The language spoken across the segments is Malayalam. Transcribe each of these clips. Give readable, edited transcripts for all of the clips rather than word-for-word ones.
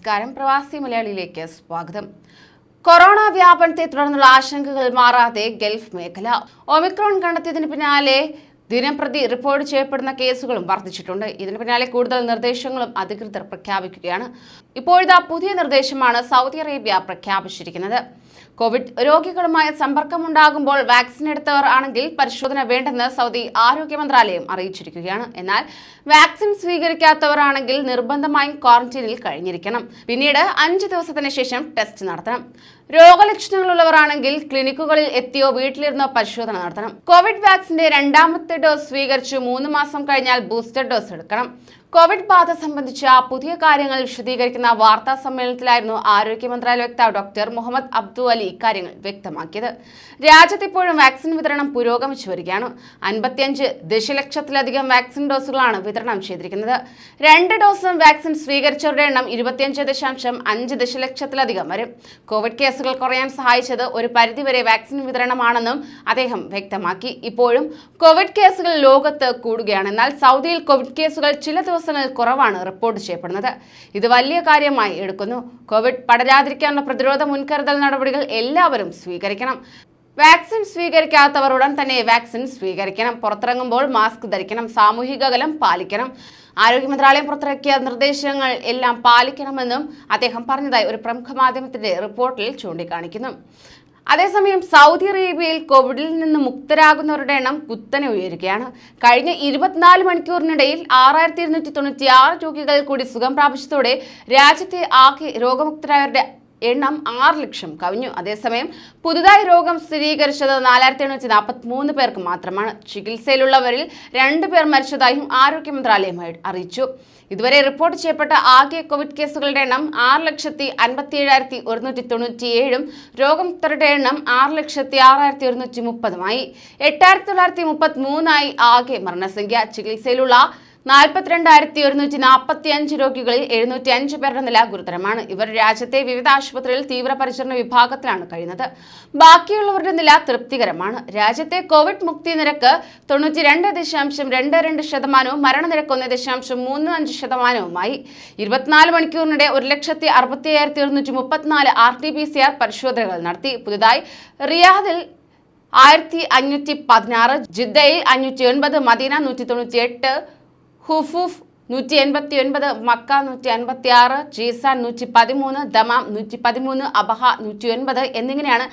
നമസ്കാരം. പ്രവാസി മലയാളിയിലേക്ക് സ്വാഗതം. കൊറോണ വ്യാപനത്തെ തുടർന്നുള്ള ആശങ്കകൾ മാറാതെ ഗൾഫ് മേഖല. ഒമിക്രോൺ കണ്ടെത്തിയതിന് പിന്നാലെ ദിനംപ്രതി റിപ്പോർട്ട് ചെയ്യപ്പെടുന്ന കേസുകളും വർദ്ധിച്ചിട്ടുണ്ട്. ഇതിന് പിന്നാലെ കൂടുതൽ നിർദ്ദേശങ്ങളും അധികൃതർ പ്രഖ്യാപിക്കുകയാണ്. ഇപ്പോഴിതാ പുതിയ നിർദ്ദേശമാണ് സൗദി അറേബ്യ പ്രഖ്യാപിച്ചിരിക്കുന്നത്. കോവിഡ് രോഗികളുമായി സമ്പർക്കമുണ്ടാകുമ്പോൾ വാക്സിൻ എടുത്തവർ ആണെങ്കിൽ പരിശോധന വേണ്ടെന്ന് സൗദി ആരോഗ്യ മന്ത്രാലയം അറിയിച്ചിരിക്കുകയാണ്. എന്നാൽ വാക്സിൻ സ്വീകരിക്കാത്തവർ ആണെങ്കിൽ നിർബന്ധമായും ക്വാറന്റൈനിൽ കഴിഞ്ഞിരിക്കണം. പിന്നീട് 5 ദിവസത്തിന് ശേഷം ടെസ്റ്റ് നടത്തണം. രോഗലക്ഷണങ്ങളുള്ളവർ ആണെങ്കിൽ ക്ലിനിക്കുകളിൽ എത്തിയോ വീട്ടിലിരുന്നോ പരിശോധന നടത്തണം. കോവിഡ് വാക്സിന്റെ 2ാമത്തെ ഡോസ് സ്വീകരിച്ച് 3 മാസം കഴിഞ്ഞാൽ ബൂസ്റ്റർ ഡോസ് എടുക്കണം. കോവിഡ് ബാധ സംബന്ധിച്ച പുതിയ കാര്യങ്ങൾ വിശദീകരിക്കുന്ന വാർത്താ സമ്മേളനത്തിലായിരുന്നു ആരോഗ്യ മന്ത്രാലയ വക്താവ് ഡോക്ടർ മുഹമ്മദ് അബ്ദു അലി ഇക്കാര്യങ്ങൾ വ്യക്തമാക്കിയത്. രാജ്യത്ത് ഇപ്പോഴും വാക്സിൻ വിതരണം പുരോഗമിച്ചു വരികയാണ്. 55 ദശലക്ഷത്തിലധികം വാക്സിൻ ഡോസുകളാണ് വിതരണം ചെയ്തിരിക്കുന്നത്. 2 ഡോസും വാക്സിൻ സ്വീകരിച്ചവരുടെ എണ്ണം 25.5 ദശലക്ഷത്തിലധികം വരും. കോവിഡ് കേസുകൾ കുറയാൻ സഹായിച്ചത് ഒരു പരിധിവരെ വാക്സിൻ വിതരണമാണെന്നും അദ്ദേഹം വ്യക്തമാക്കി. ഇപ്പോഴും കോവിഡ് കേസുകൾ ലോകത്ത് കൂടുകയാണ്. എന്നാൽ സൗദിയിൽ കോവിഡ് കേസുകൾ ചില ദിവസങ്ങളിൽ കുറവാണ് റിപ്പോർട്ട് ചെയ്യപ്പെടുന്നത്. ഇത് വലിയ കാര്യമായി എടുക്കുന്നു. കോവിഡ് പടരാതിരിക്കാനുള്ള പ്രതിരോധ മുൻകരുതൽ നടപടികൾ എല്ലാവരും സ്വീകരിക്കണം. വാക്സിൻ സ്വീകരിക്കാത്തവർ ഉടൻ തന്നെ വാക്സിൻ സ്വീകരിക്കണം. പുറത്തിറങ്ങുമ്പോൾ മാസ്ക് ധരിക്കണം. സാമൂഹിക അകലം പാലിക്കണം. ആരോഗ്യ മന്ത്രാലയം പുറത്തിറക്കിയ നിർദ്ദേശങ്ങൾ എല്ലാം പാലിക്കണമെന്നും അദ്ദേഹം പറഞ്ഞതായി ഒരു പ്രമുഖ മാധ്യമത്തിന്റെ റിപ്പോർട്ടിൽ ചൂണ്ടിക്കാണിക്കുന്നു. അതേസമയം സൗദി അറേബ്യയിൽ കോവിഡിൽ നിന്ന് മുക്തരാകുന്നവരുടെ എണ്ണം കുത്തനെ ഉയരുകയാണ്. കഴിഞ്ഞ 24 മണിക്കൂറിനിടയിൽ 6296 രോഗികൾ കൂടി സുഖം പ്രാപിച്ചതോടെ രാജ്യത്തെ ആകെ രോഗമുക്തരായവരുടെ എണ്ണം 6 ലക്ഷം കവിഞ്ഞു. അതേസമയം പുതുതായി രോഗം സ്ഥിരീകരിച്ചത് 4843 പേർക്ക് മാത്രമാണ്. ചികിത്സയിലുള്ളവരിൽ 2 പേർ മരിച്ചതായും ആരോഗ്യ മന്ത്രാലയം അറിയിച്ചു. ഇതുവരെ റിപ്പോർട്ട് ചെയ്യപ്പെട്ട ആകെ കോവിഡ് കേസുകളുടെ എണ്ണം 6,57,197 രോഗമുക്തരുടെ എണ്ണം 6,06,130 8,933 ആകെ മരണസംഖ്യ. ചികിത്സയിലുള്ള 42,145 രോഗികളിൽ 705 പേരുടെ നില ഗുരുതരമാണ്. ഇവർ രാജ്യത്തെ വിവിധ ആശുപത്രികളിൽ തീവ്രപരിചരണ വിഭാഗത്തിലാണ് കഴിയുന്നത്. ബാക്കിയുള്ളവരുടെ നില തൃപ്തികരമാണ്. രാജ്യത്തെ കോവിഡ് മുക്തി നിരക്ക് 92.22%, മരണനിരക്ക് 1.35%. 24 മണിക്കൂറിനിടെ 1,65,134 RT-PCR പരിശോധനകൾ നടത്തി. പുതുതായി റിയാദിൽ 1516, ജിദ്ദയിൽ 509, Medina 198, Hofuf 189, Mecca 156, Jazan 113, Dammam 113, Abha 109 എന്നിങ്ങനെയാണ്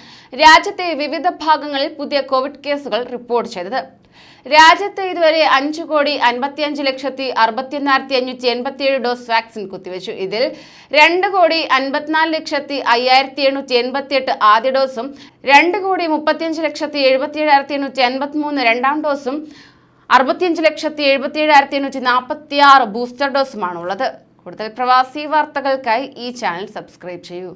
രാജ്യത്തെ വിവിധ ഭാഗങ്ങളിൽ പുതിയ കോവിഡ് കേസുകൾ റിപ്പോർട്ട് ചെയ്തത്. രാജ്യത്ത് ഇതുവരെ 5,54,61,587 ഡോസ് വാക്സിൻ കുത്തിവെച്ചു. ഇതിൽ 2,54,05,788 ആദ്യ ഡോസും 2,35,77,883 രണ്ടാം ഡോസും 65,77,846 ബൂസ്റ്റർ ഡോസുമാണുള്ളത്. കൂടുതൽ പ്രവാസി വാർത്തകൾക്കായി ഈ ചാനൽ സബ്സ്ക്രൈബ് ചെയ്യൂ.